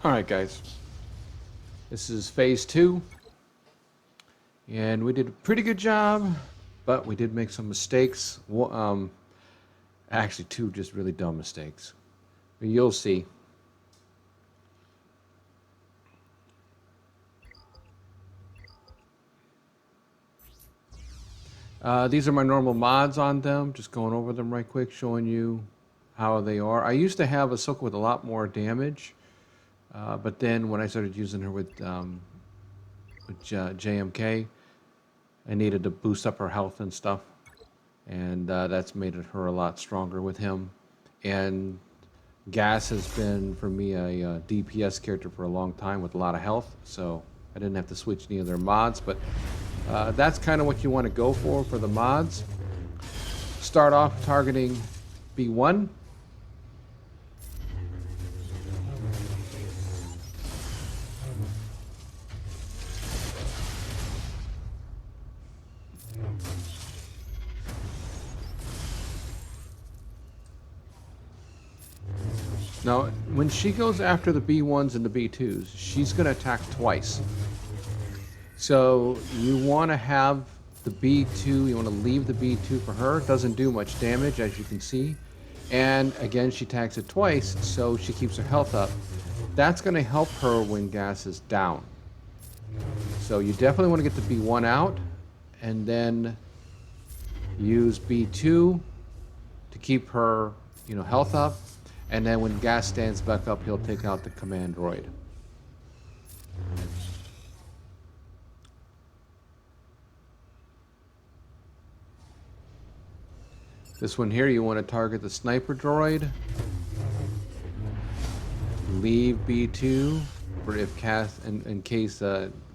Alright guys, this is phase 2, and we did a pretty good job, but we did make some mistakes. Actually 2 just really dumb mistakes. But you'll see. These are my normal mods on them, just going over them right quick, showing you how they are. I used to have Ahsoka with a lot more damage, but then when I started using her with JMK, I needed to boost up her health and stuff, and that's made her a lot stronger with him. And Gas has been, for me, a DPS character for a long time with a lot of health, so I didn't have to switch any of their mods, but that's kind of what you want to go for the mods. Start off targeting B1. Now, when she goes after the B1s and the B2s, she's going to attack twice. So you want to have the B2, you want to leave the B2 for her. It doesn't do much damage, as you can see. And again, she attacks it twice, so she keeps her health up. That's going to help her when Gas is down. So you definitely want to get the B1 out, and then use B2 to keep her, health up. And then when Gas stands back up, he'll take out the command droid. This one here, you want to target the sniper droid. Leave B2 for if in case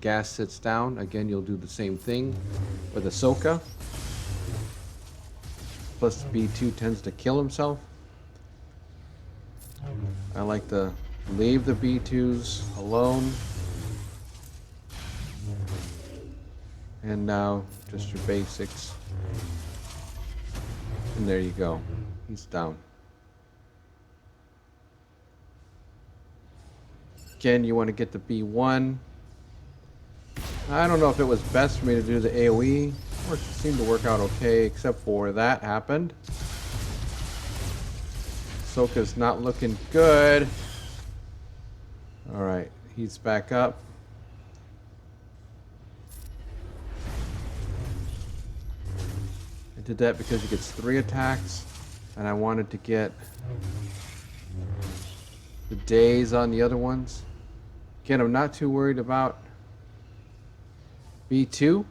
Gas sits down. Again, you'll do the same thing with Ahsoka. Plus B2 tends to kill himself. I like to leave the B2s alone. And now, just your basics. And there you go. He's down. Again, you want to get the B1. I don't know if it was best for me to do the AoE. It seemed to work out okay, except for that happened. Ahsoka's not looking good. Alright, he's back up. I did that because he gets 3 attacks, and I wanted to get the days on the other ones. Again, I'm not too worried about B2.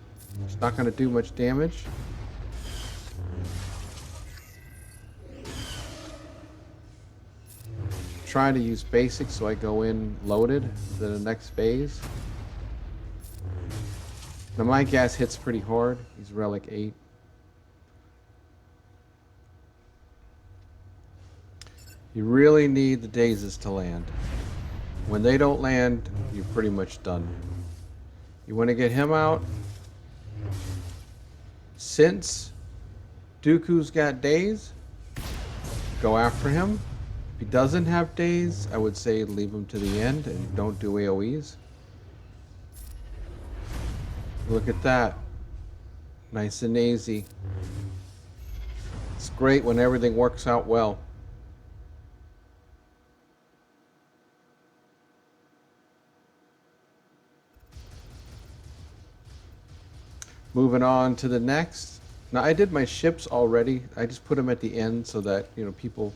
It's not going to do much damage. Trying to use basics so I go in loaded to the next phase. Now my Gas hits pretty hard. He's relic 8. You really need the dazes to land. When they don't land, you're pretty much done. You want to get him out. Since Dooku's got daze, go after him. If he doesn't have daze, I would say leave him to the end and don't do AoEs. Look at that. Nice and easy. It's great when everything works out well. Moving on to the next. Now I did my ships already. I just put them at the end so that people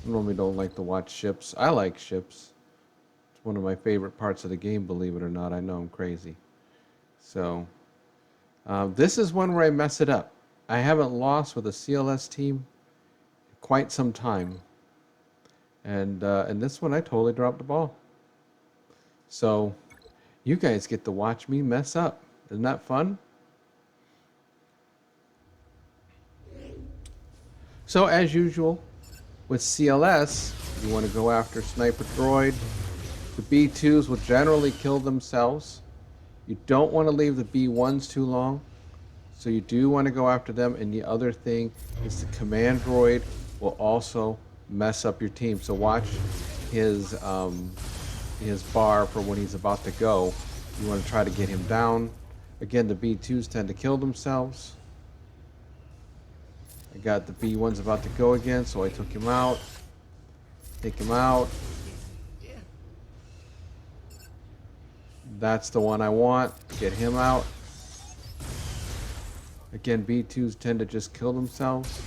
normally don't like to watch ships. I like ships. It's one of my favorite parts of the game, believe it or not. I know I'm crazy. So this is one where I mess it up. I haven't lost with a CLS team in quite some time, and this one I totally dropped the ball. So you guys get to watch me mess up. Isn't that fun? So as usual, with CLS, you want to go after Sniper Droid. The B2s will generally kill themselves. You don't want to leave the B1s too long. So you do want to go after them. And the other thing is the Command Droid will also mess up your team. So watch his bar for when he's about to go. You want to try to get him down. Again, the B2s tend to kill themselves. I got the B1s about to go again, so I took him out. Take him out. That's the one I want. Get him out. Again, B2s tend to just kill themselves.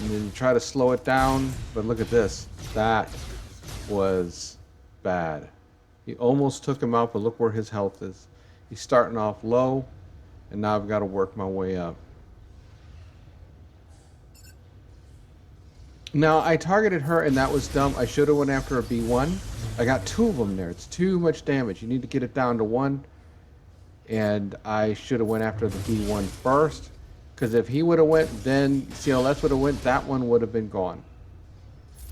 And then you try to slow it down, but look at this. That was bad. He almost took him out, but look where his health is. He's starting off low, and now I've got to work my way up. Now, I targeted her, and that was dumb. I should have went after a B1. I got 2 of them there. It's too much damage. You need to get it down to 1. And I should have went after the B1 first. Because if he would have went, then CLS would have went, that one would have been gone.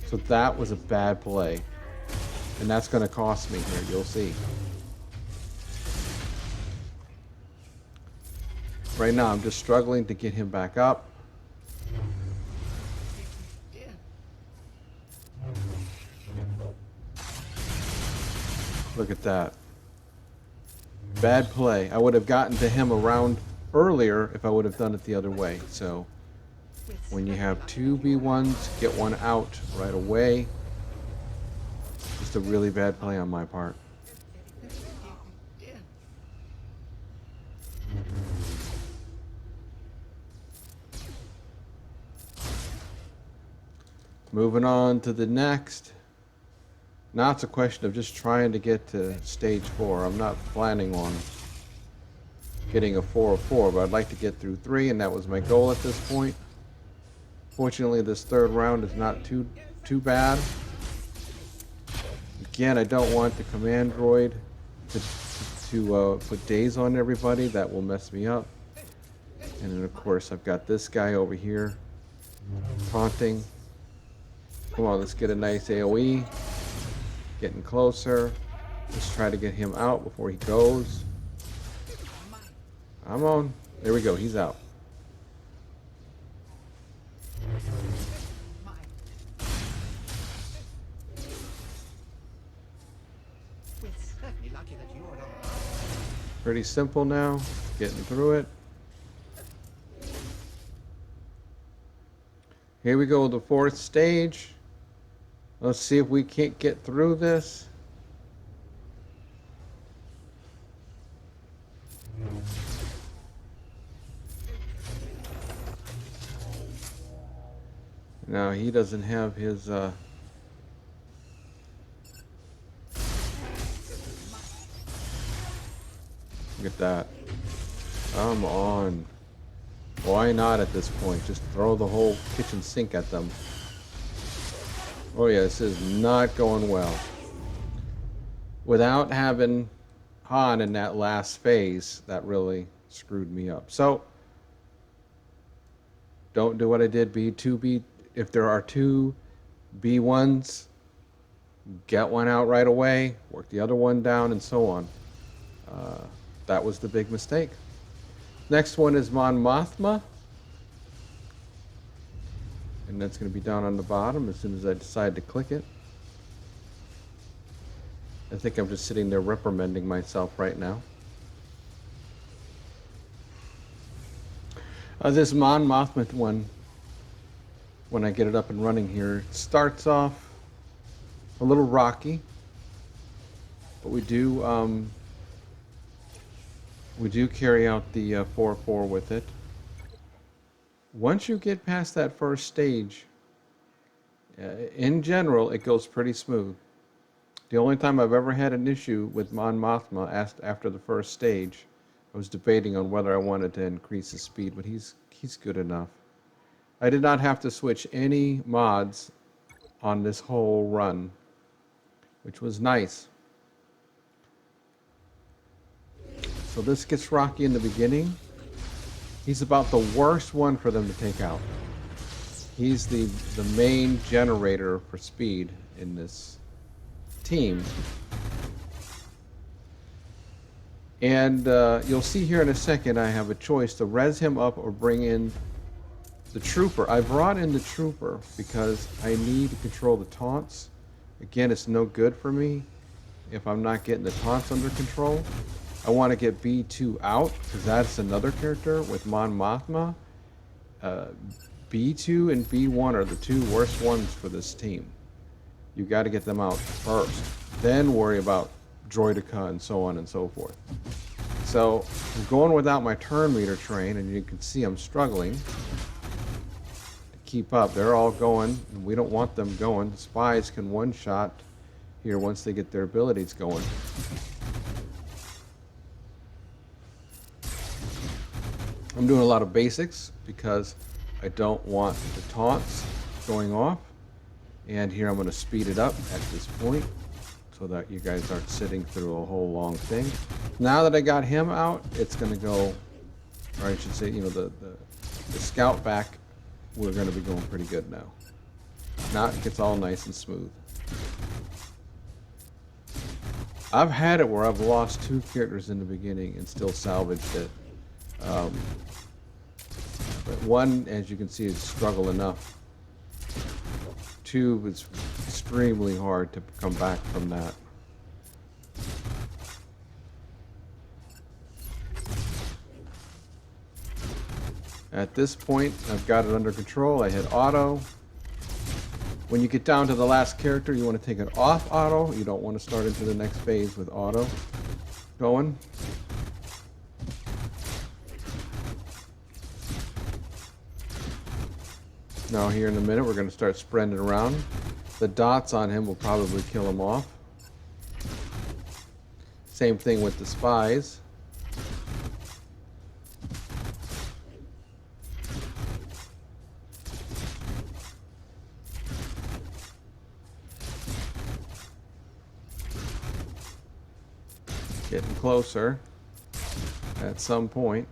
So that was a bad play. And that's going to cost me here. You'll see. Right now, I'm just struggling to get him back up. Look at that. Bad play. I would have gotten to him around earlier if I would have done it the other way. So when you have 2 B1s, get one out right away. Just a really bad play on my part. Moving on to the next. Now it's a question of just trying to get to stage 4. I'm not planning on getting a 4 of 4, but I'd like to get through 3, and that was my goal at this point. Fortunately, this 3rd round is not too bad. Again, I don't want the command droid to put days on everybody. That will mess me up. And then, of course, I've got this guy over here taunting. Come on, let's get a nice AoE. Getting closer. Let's try to get him out before he goes. I'm on. There we go. He's out. Pretty simple now. Getting through it. Here we go, the 4th stage. Let's see if we can't get through this. Now he doesn't have his look at that. Come on. Why not at this point? Just throw the whole kitchen sink at them. Oh yeah, this is not going well. Without having Han in that last phase, that really screwed me up. So, don't do what I did. If there are 2 B1s, get one out right away, work the other one down, and so on. That was the big mistake. Next one is Mon Mothma. And that's going to be down on the bottom as soon as I decide to click it. I think I'm just sitting there reprimanding myself right now. This Mon Mothma one, when I get it up and running here, it starts off a little rocky, but we do carry out the 4-4 with it. Once you get past that first stage, in general, it goes pretty smooth. The only time I've ever had an issue with Mon Mothma after the first stage, I was debating on whether I wanted to increase his speed, but he's good enough. I did not have to switch any mods on this whole run, which was nice. So this gets rocky in the beginning. He's about the worst one for them to take out. He's the main generator for speed in this team. And you'll see here in a second I have a choice to res him up or bring in The trooper. I brought in the trooper because I need to control the taunts. Again, it's no good for me if I'm not getting the taunts under control. I want to get B2 out because that's another character with Mon Mothma. B2 and B1 are the two worst ones for this team. You got to get them out first. Then worry about Droideka and so on and so forth. So I'm going without my turn meter train, and you can see I'm struggling to keep up. They're all going, and we don't want them going. The spies can one-shot here once they get their abilities going. I'm doing a lot of basics because I don't want the taunts going off. And here I'm going to speed it up at this point so that you guys aren't sitting through a whole long thing. Now that I got him out, it's going to go, or I should say, you know, the scout back, we're going to be going pretty good now. Now it gets all nice and smooth. I've had it where I've lost 2 characters in the beginning and still salvaged it. But 1, as you can see, is struggle enough. 2, it's extremely hard to come back from that. At this point, I've got it under control. I hit auto. When you get down to the last character, you want to take it off auto. You don't want to start into the next phase with auto going. Now here in a minute, we're going to start spreading around. The dots on him will probably kill him off. Same thing with the spies. Getting closer at some point.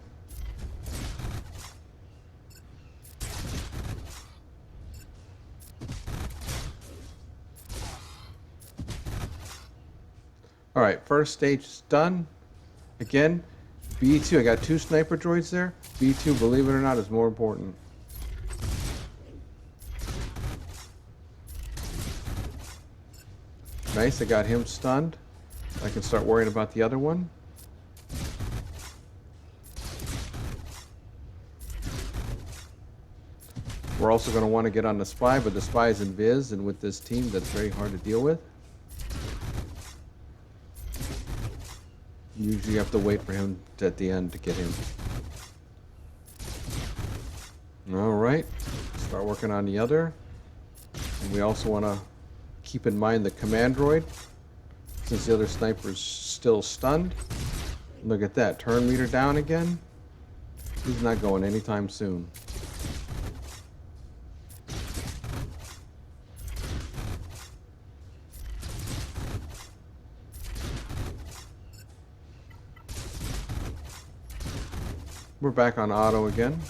All right, first stage is done. Again, B2, I got 2 sniper droids there. B2, believe it or not, is more important. Nice, I got him stunned. I can start worrying about the other one. We're also going to want to get on the spy, but the spy is invis, and with this team, that's very hard to deal with. Usually you have to wait for him at the end to get him. Alright, start working on the other. And we also want to keep in mind the command droid, since the other sniper's still stunned. Look at that, turn meter down again. He's not going anytime soon. We're back on auto again.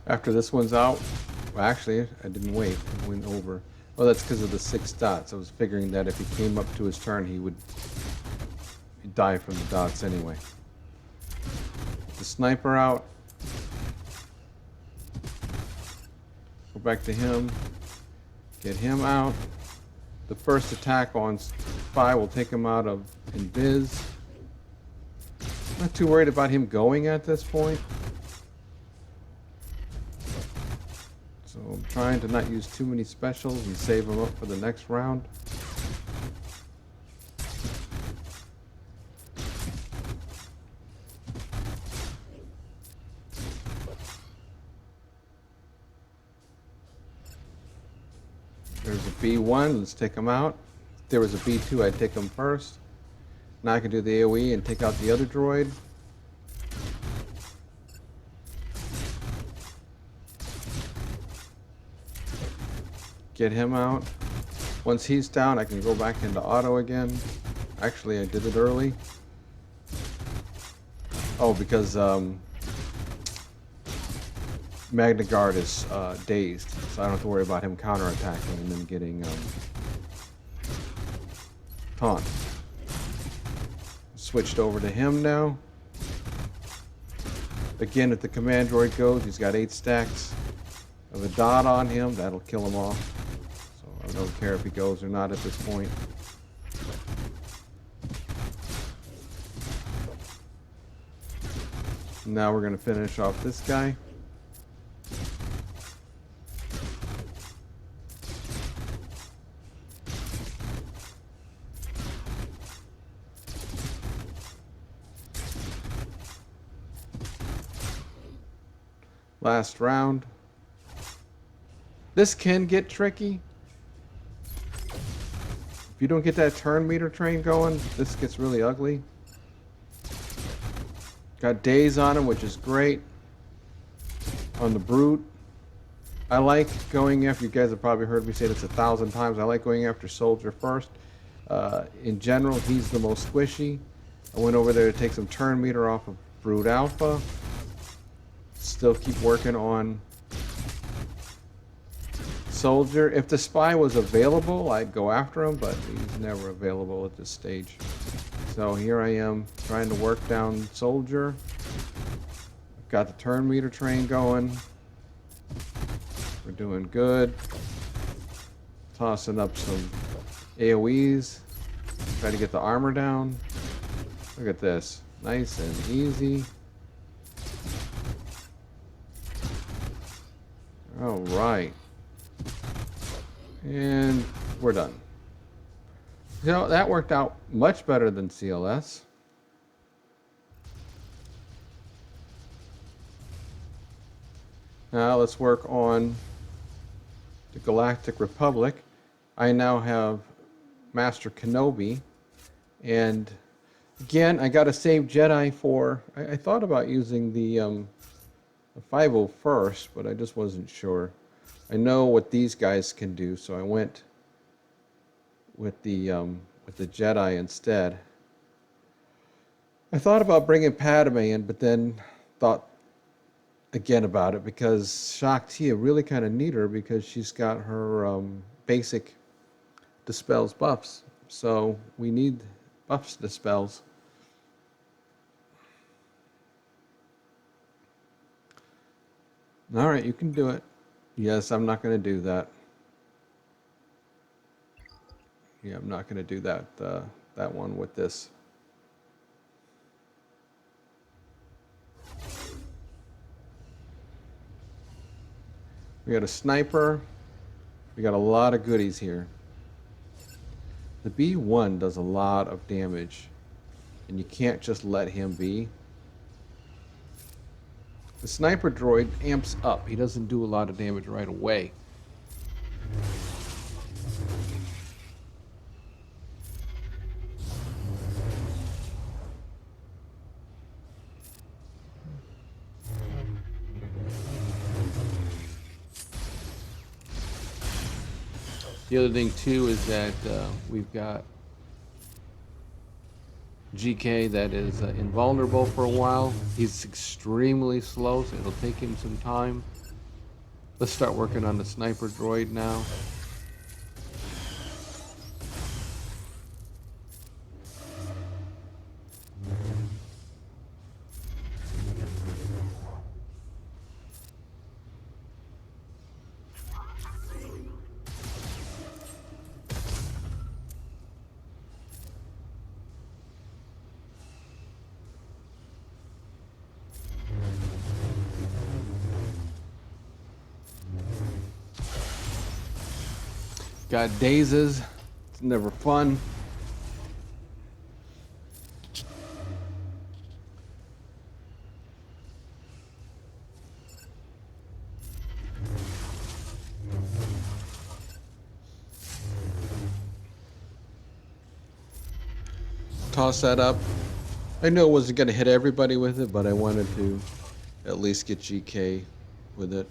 After this one's out, well, actually, I didn't wait. I went over. Well, that's because of the 6 dots. I was figuring that if he came up to his turn, he'd die from the dots anyway. The sniper out. Go back to him. Get him out. The first attack on Spy will take him out of Invis. Not too worried about him going at this point. So I'm trying to not use too many specials and save them up for the next round. There's a B1, let's take him out. If there was a B2, I'd take him first. Now I can do the AoE and take out the other droid. Get him out. Once he's down, I can go back into auto again. Actually, I did it early. Oh, because Magna Guard is dazed, so I don't have to worry about him counterattacking and then getting taunt. Switched over to him now. Again, if the command droid goes, he's got 8 stacks of a dot on him. That'll kill him off. So I don't care if he goes or not at this point. Now we're going to finish off this guy. Last round. This can get tricky. If you don't get that turn meter train going, this gets really ugly. Got days on him, which is great. On the brute, I like going after, you guys have probably heard me say this 1,000 times, I like going after soldier first. In general, he's the most squishy. I went over there to take some turn meter off of brute alpha. Still keep working on soldier. If the spy was available, I'd go after him, but he's never available at this stage. So here I am trying to work down soldier. Got the turn meter train going. We're doing good. Tossing up some AoEs. Try to get the armor down. Look at this. Nice and easy. All right. And we're done. You know, that worked out much better than CLS. Now let's work on the Galactic Republic. I now have Master Kenobi. And again, I got to save Jedi for... I thought about using the 501st, but I just wasn't sure. I know what these guys can do, so I went with the Jedi instead. I thought about bringing Padme in, but then thought again about it because Shakti, I really kind of need her because she's got her basic dispels buffs. So we need buffs dispels. All right, you can do it. Yes, I'm not going to do that. Yeah, I'm not going to do that that one with this. We got a sniper. We got a lot of goodies here. The B1 does a lot of damage, and you can't just let him be. The sniper droid amps up. He doesn't do a lot of damage right away. The other thing too is that we've got GK that is invulnerable for a while. He's extremely slow, so it'll take him some time. Let's start working on the sniper droid now. Got dazes. It's never fun. Toss that up. I knew I wasn't going to hit everybody with it, but I wanted to at least get GK with it.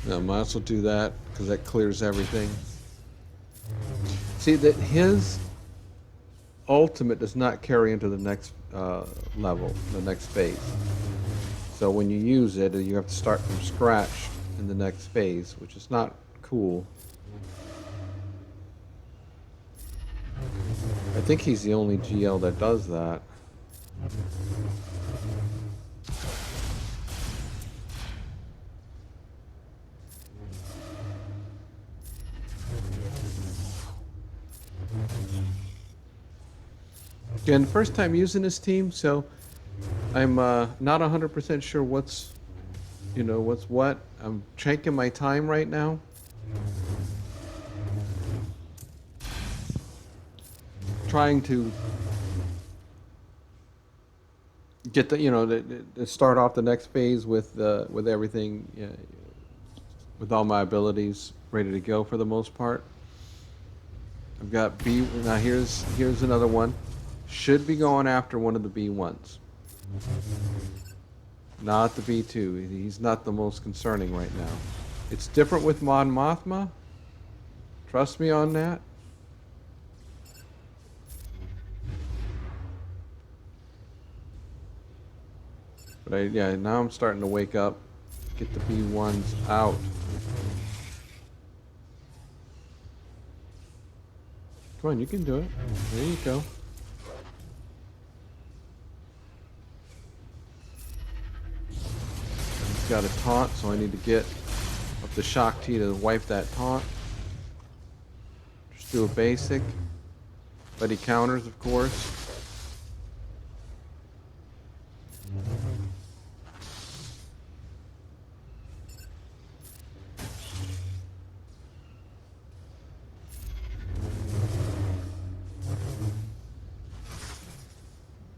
No, might as well do that because that clears everything. See that his ultimate does not carry into the next level, the next phase. So when you use it, you have to start from scratch in the next phase, which is not cool. I think he's the only GL that does that. Again, first time using this team, so I'm not 100% sure what's, what's what. I'm checking my time right now. Trying to get the start off the next phase with everything, with all my abilities ready to go for the most part. I've got B. Now here's another one. Should be going after one of the B1s. Not the B2. He's not the most concerning right now. It's different with Mon Mothma. Trust me on that. But now I'm starting to wake up. Get the B1s out. Come on, you can do it. There you go. He's got a taunt, so I need to get up the Shakti to wipe that taunt. Just do a basic. But he counters, of course.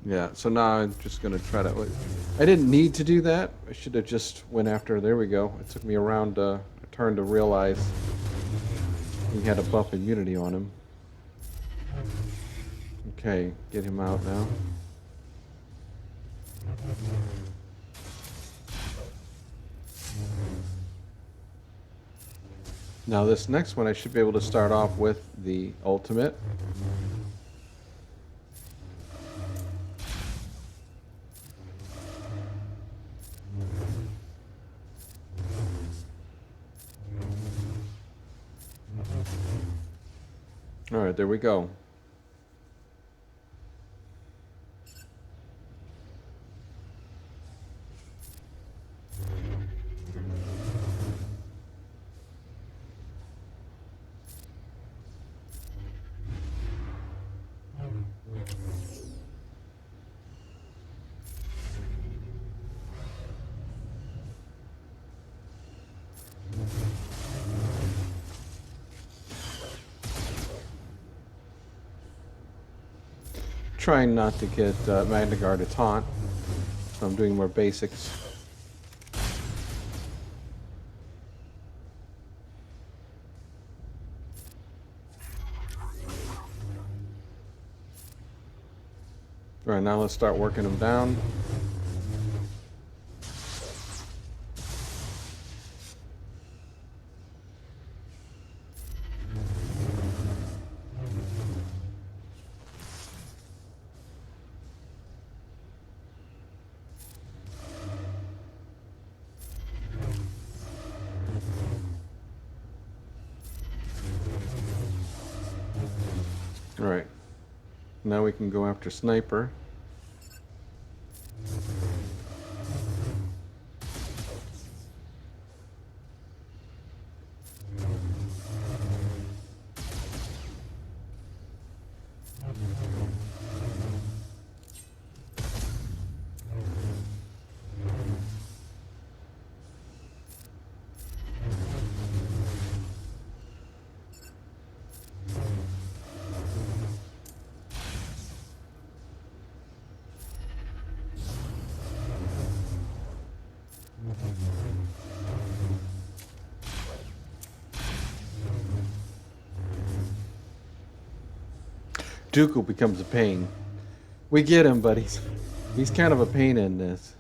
Yeah, so now I'm just going to try to... I didn't need to do that. I should have just went after... There we go. It took me around a turn to realize he had a buff immunity on him. Okay, get him out now. Now this next one I should be able to start off with the ultimate. All right, there we go. Trying not to get Magna Guard a taunt, so I'm doing more basics. All right, now let's start working them down. All right, now we can go after Sniper. Dooku becomes a pain. We get him, but he's kind of a pain in this.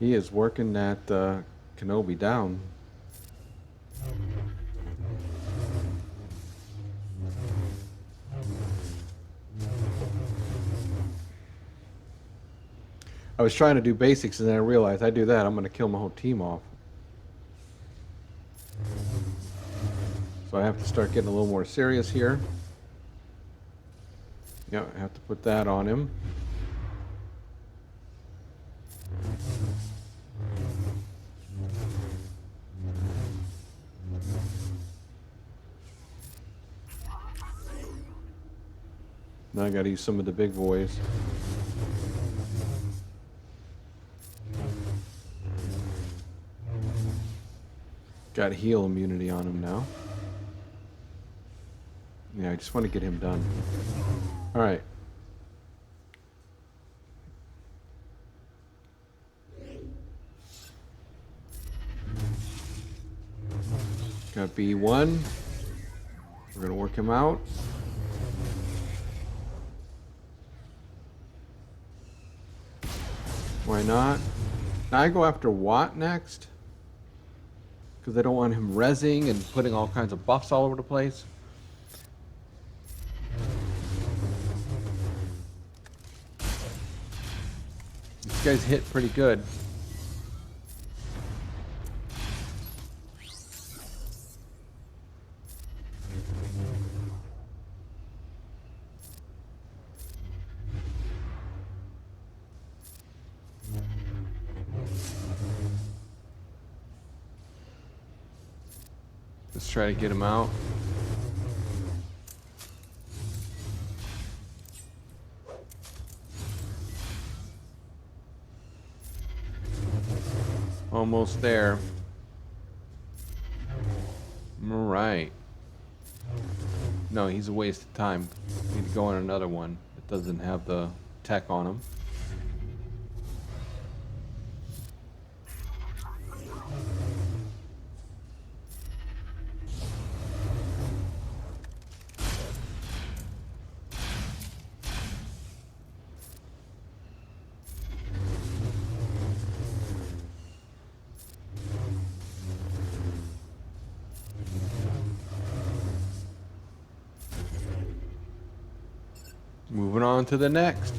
He is working that Kenobi down. I was trying to do basics and then I realized I do that, I'm going to kill my whole team off. So I have to start getting a little more serious here. Yeah, I have to put that on him. Now I got to use some of the big boys. Got heal immunity on him now. Yeah, I just want to get him done. All right. Got B1. We're going to work him out. Why not? Now I go after Watt next. Because I don't want him rezzing and putting all kinds of buffs all over the place. These guys hit pretty good. Let's try to get him out. Almost there. All right. No, he's a waste of time. Need to go on another one that doesn't have the tech on him. Moving on to the next.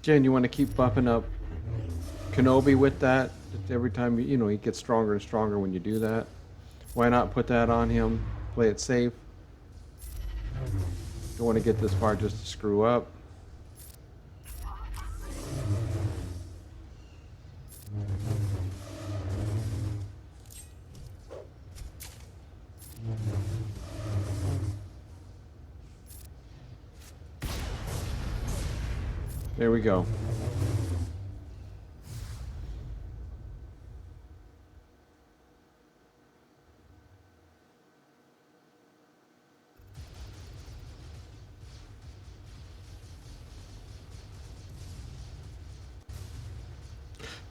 Jen, you want to keep buffing up Kenobi with that? Every time, you know, he gets stronger and stronger when you do that. Why not put that on him? Play it safe. Don't want to get this far just to screw up. There we go.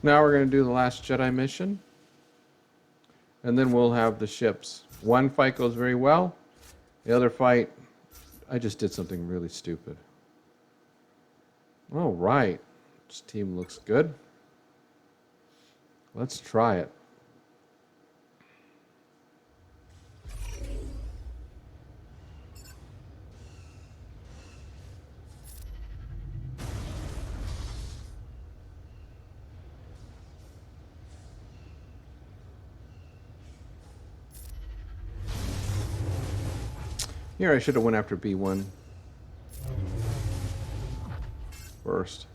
Now we're going to do the last Jedi mission. And then we'll have the ships. One fight goes very well. The other fight, I just did something really stupid. All right. This team looks good. Let's try it. Here I should have went after B1 first.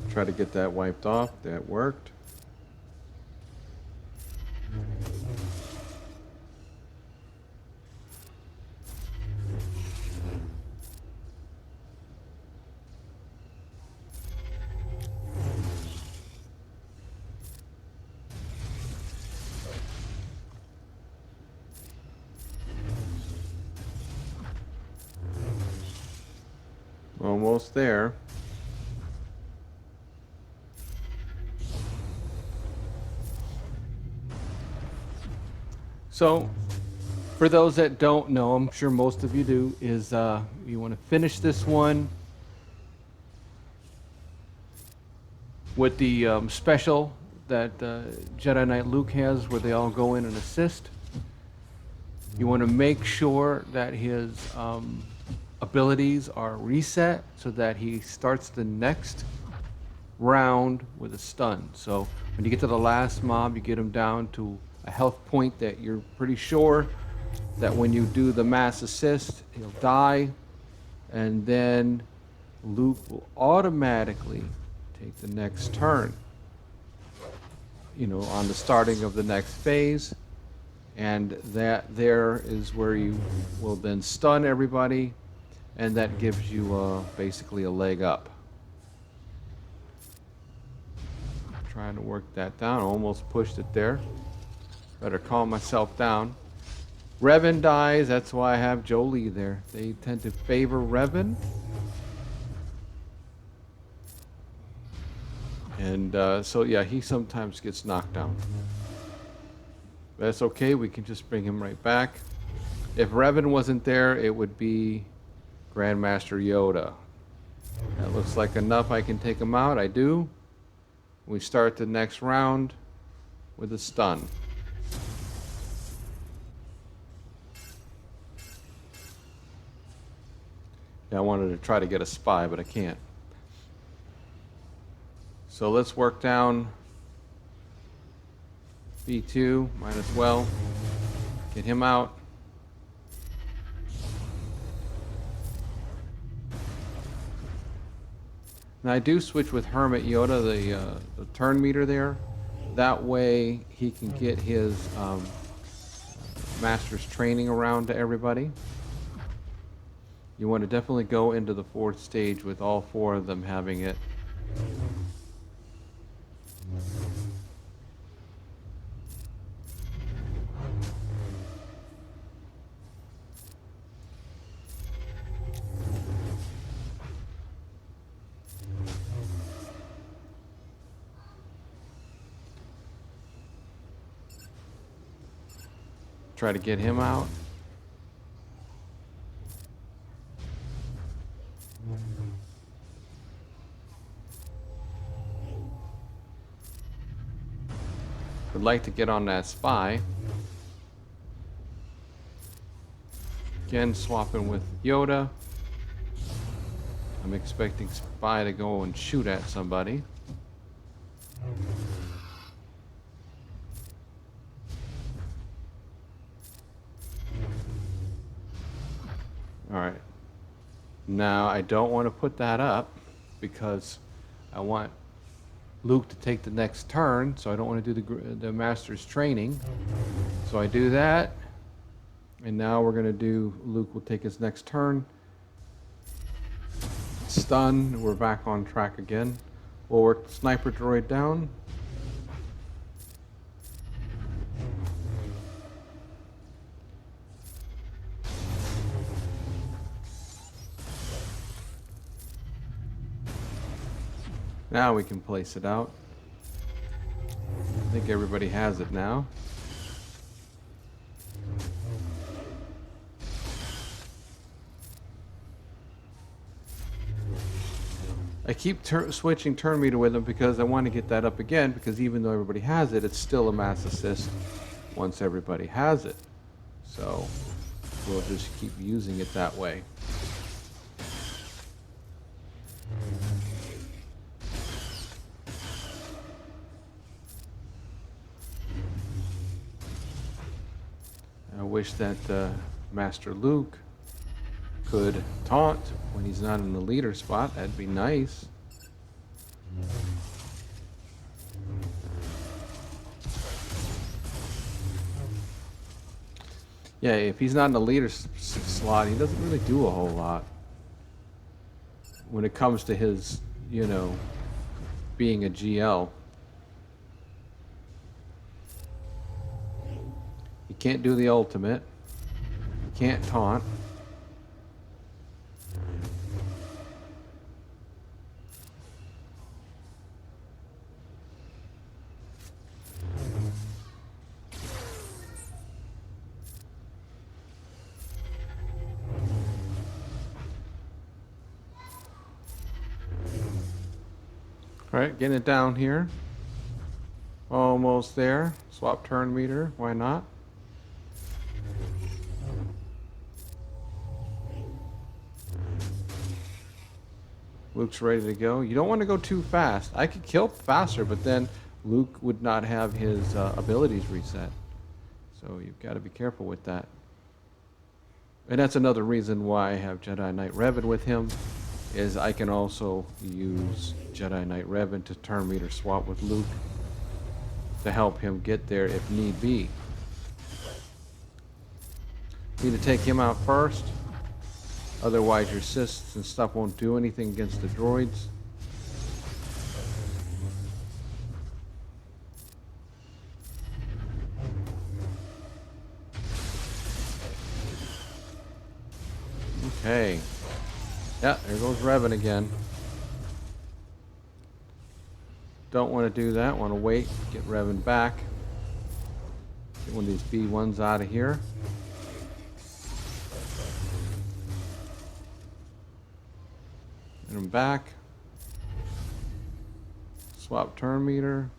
Try to get that wiped off. That worked. almost there. So, for those that don't know, I'm sure most of you do, is you want to finish this one with the special that Jedi Knight Luke has, where they all go in and assist. You want to make sure that his abilities are reset so that he starts the next round with a stun. So when you get to the last mob, you get him down to a health point that you're pretty sure that when you do the mass assist, he'll die, and then Luke will automatically take the next turn, you know, on the starting of the next phase, and that there is where you will then stun everybody, and that gives you basically a leg up. Trying to work that down, almost pushed it there. Better calm myself down. Revan dies, that's why I have Jolie there. They tend to favor Revan. And so yeah, he sometimes gets knocked down. That's okay, we can just bring him right back. If Revan wasn't there, it would be Grandmaster Yoda. That looks like enough. I can take him out, I do. We start the next round with a stun. Yeah, I wanted to try to get a spy, but I can't. So let's work down B2, might as well get him out. Now I do switch with Hermit Yoda, the turn meter there. That way he can get his master's training around to everybody. You want to definitely go into the 4th stage with all 4 of them having it. Try to get him out. Would like to get on that spy. Again, swapping with Yoda. I'm expecting spy to go and shoot at somebody. All right. Now I don't want to put that up because I want Luke to take the next turn, so I don't want to do the master's training. So I do that, and now we're going to do, Luke will take his next turn. Stun, we're back on track again. We'll work the sniper droid down. Now we can place it out. I think everybody has it now. I keep switching turn meter with them because I want to get that up again, because even though everybody has it, it's still a mass assist once everybody has it. So we'll just keep using it that way. I wish that Master Luke could taunt when he's not in the leader spot. That'd be nice. Yeah, if he's not in the leader slot, he doesn't really do a whole lot when it comes to his, you know, being a GL. He can't do the ultimate. He can't taunt. Alright, getting it down here. Almost there. Swap turn meter. Why not? Luke's ready to go. You don't want to go too fast. I could kill faster, but then Luke would not have his abilities reset. So you've got to be careful with that. And that's another reason why I have Jedi Knight Revan with him, is I can also use Jedi Knight Revan to turn meter swap with Luke to help him get there if need be. Need to take him out first. Otherwise your assists and stuff won't do anything against the droids. Okay. Yeah, there goes Revan again. Don't want to do that. Want to wait. Get Revan back. Get one of these B1s out of here. Get him back. Swap turn meter.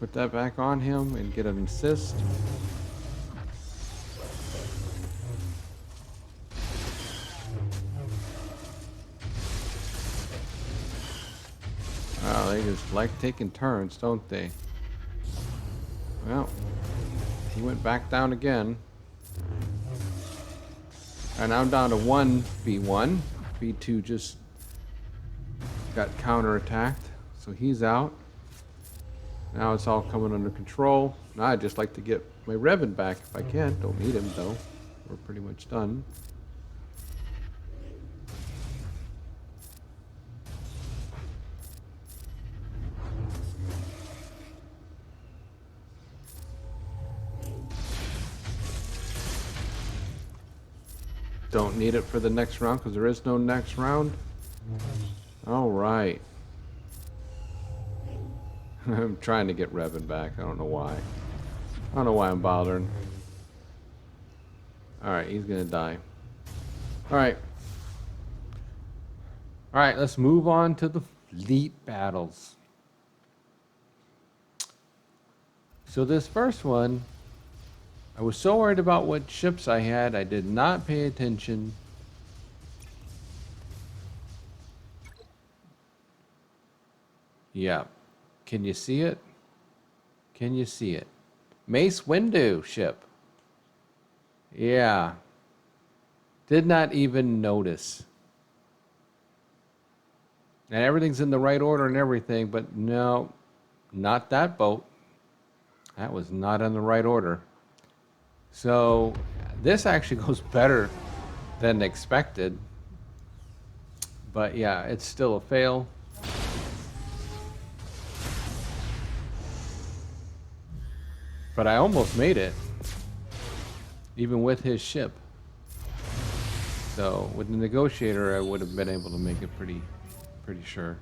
Put that back on him and get an assist. Wow, they just like taking turns, don't they? Well, he went back down again. And I'm down to one B1. B2 just got counterattacked, so he's out. Now it's all coming under control. Now I'd just like to get my Revan back if I can. Don't need him though. We're pretty much done. Don't need it for the next round because there is no next round. All right. I'm trying to get Revan back. I don't know why. I don't know why I'm bothering. All right, he's gonna die. All right. All right, let's move on to the fleet battles. So this first one, I was so worried about what ships I had, I did not pay attention. Yeah. Can you see it? Can you see it? Mace Windu ship. Yeah. Did not even notice. And everything's in the right order and everything, but no, not that boat. That was not in the right order. So this actually goes better than expected. But yeah, it's still a fail. But I almost made it, even with his ship. So with the Negotiator, I would have been able to make it pretty sure.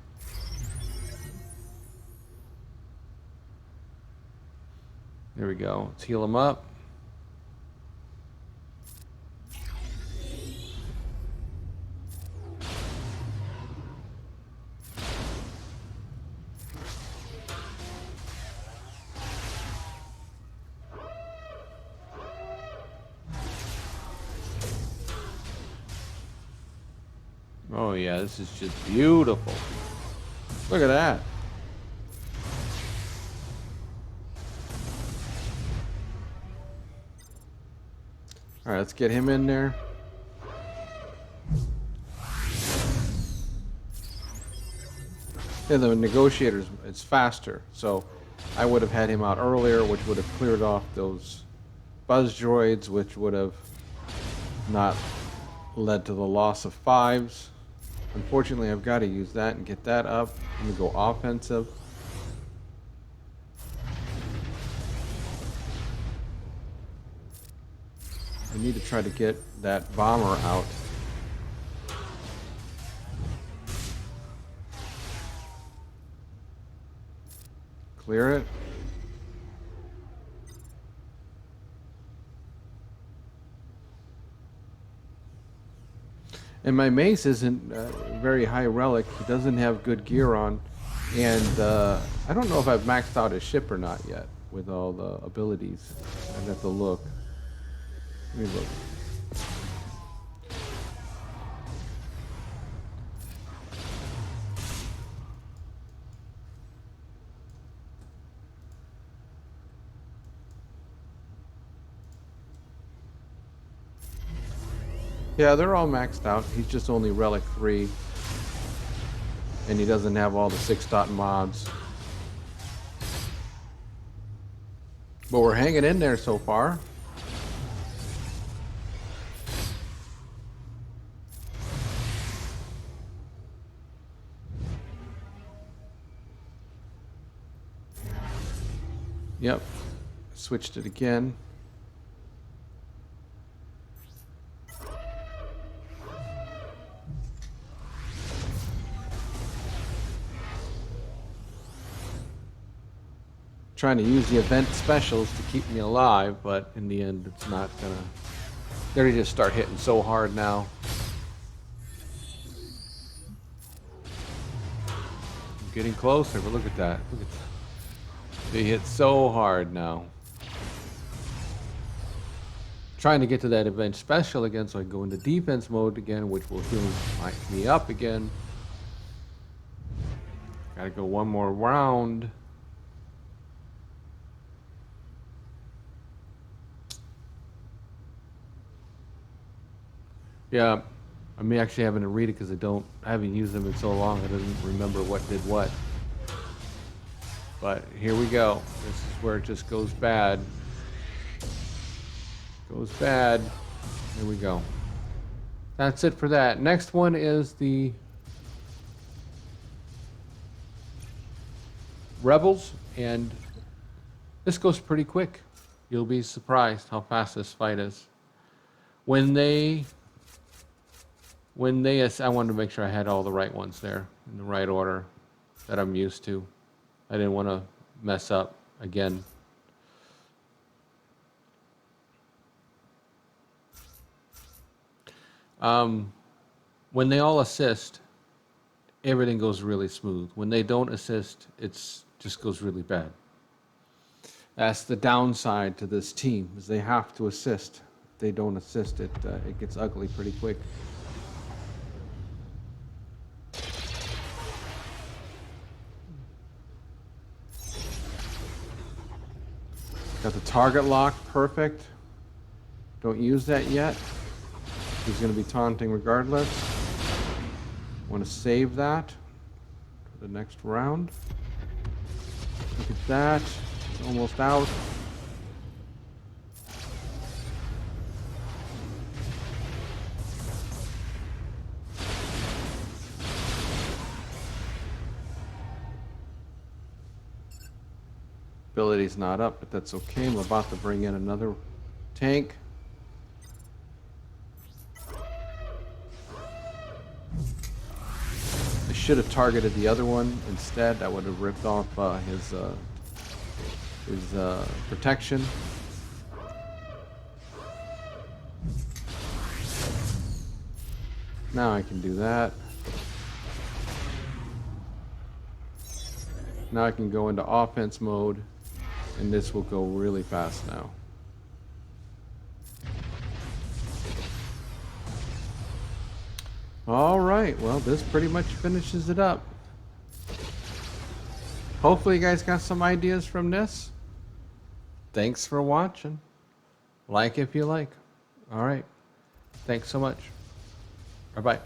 There we go. Let's heal him up. Oh yeah, this is just beautiful. Look at that. All right, let's get him in there. Yeah, the Negotiator's, it's faster, so I would have had him out earlier, which would have cleared off those buzz droids, which would have not led to the loss of 5s. Unfortunately, I've got to use that and get that up. Let me go offensive. I need to try to get that bomber out. Clear it. And my mace isn't very high relic. He doesn't have good gear on. And I don't know if I've maxed out his ship or not yet with all the abilities. I'd have to look. Let me look. Yeah, they're all maxed out. He's just only Relic 3. And he doesn't have all the 6-dot mods. But we're hanging in there so far. Yep. Switched it again. Trying to use the event specials to keep me alive, but in the end it's not gonna. They're gonna just start hitting so hard now. I'm getting closer, but look at that. Look at that. They hit so hard now. Trying to get to that event special again so I can go into defense mode again, which will heal me up again. Gotta go one more round. Yeah, I'm actually having to read it because I haven't used them in so long I don't remember what did what. But here we go. This is where it just goes bad. Goes bad. Here we go. That's it for that. Next one is the Rebels, and this goes pretty quick. You'll be surprised how fast this fight is. I wanted to make sure I had all the right ones there in the right order that I'm used to. I didn't want to mess up again. When they all assist, everything goes really smooth. When they don't assist, it's just goes really bad. That's the downside to this team, is they have to assist. If they don't assist, it gets ugly pretty quick. Got the target lock, perfect. Don't use that yet. He's going to be taunting regardless. Want to save that for the next round. Look at that. It's almost out. Ability's not up, but that's okay. I'm about to bring in another tank. I should have targeted the other one instead. I would have ripped off his protection. Now I can do that. Now I can go into offense mode, and this will go really fast now. All right, well, this pretty much finishes it up. Hopefully you guys got some ideas from this. Thanks for watching. Like if you like. All right. Thanks so much. Bye-bye.